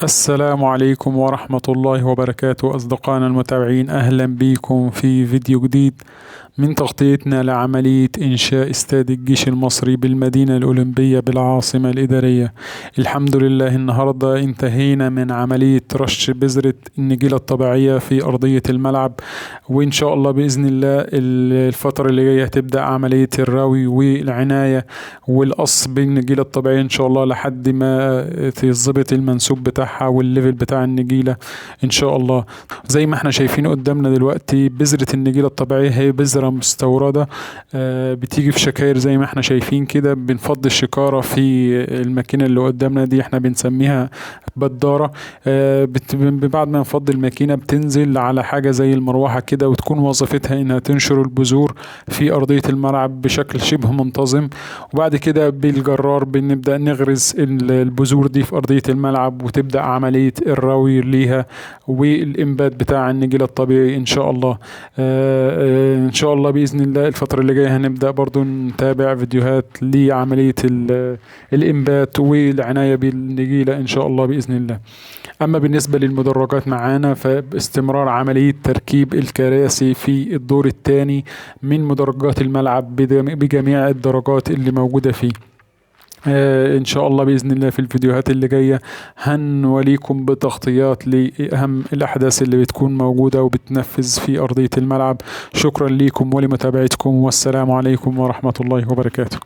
السلام عليكم ورحمة الله وبركاته أصدقائنا المتابعين، أهلا بكم في فيديو جديد من تغطيتنا لعملية إنشاء استاد الجيش المصري بالمدينة الأولمبية بالعاصمة الإدارية. الحمد لله النهاردة انتهينا من عملية رش بذرة النجيلة الطبيعية في أرضية الملعب، وإن شاء الله بإذن الله الفترة اللي جاية هتبدأ عملية الروي والعناية والقص بالنجيلة الطبيعية إن شاء الله لحد ما تظبط المنسوب بتاعها والليفل بتاع النجيلة إن شاء الله. زي ما احنا شايفين قدامنا دلوقتي بذرة النجيلة الطبيعية هي بذرة مستوردة، بتيجي في شكاير زي ما احنا شايفين كده. بنفضي الشكارة في الماكينة اللي قدامنا دي، احنا بنسميها بدارة. بعد ما نفضي الماكينة بتنزل على حاجة زي المروحة كده، وتكون وظيفتها انها تنشر البذور في أرضية الملعب بشكل شبه منتظم. وبعد كده بالجرار بنبدأ نغرز البذور دي في أرضية الملعب، وتبدأ عملية الروي ليها والإنبات بتاع النجيل الطبيعي إن شاء الله. إن شاء الله بإذن الله الفترة اللي جاية هنبدأ برضو نتابع فيديوهات لعملية الإنبات والعناية بالنجيلة إن شاء الله بإذن الله. أما بالنسبة للمدرجات معانا فباستمرار عملية تركيب الكراسي في الدور الثاني من مدرجات الملعب بجميع الدرجات اللي موجودة فيه. ان شاء الله باذن الله في الفيديوهات اللي جايه هنوليكم بتغطيات لاهم الاحداث اللي بتكون موجوده وبتنفذ في ارضيه الملعب. شكرا لكم ولمتابعتكم، والسلام عليكم ورحمه الله وبركاته.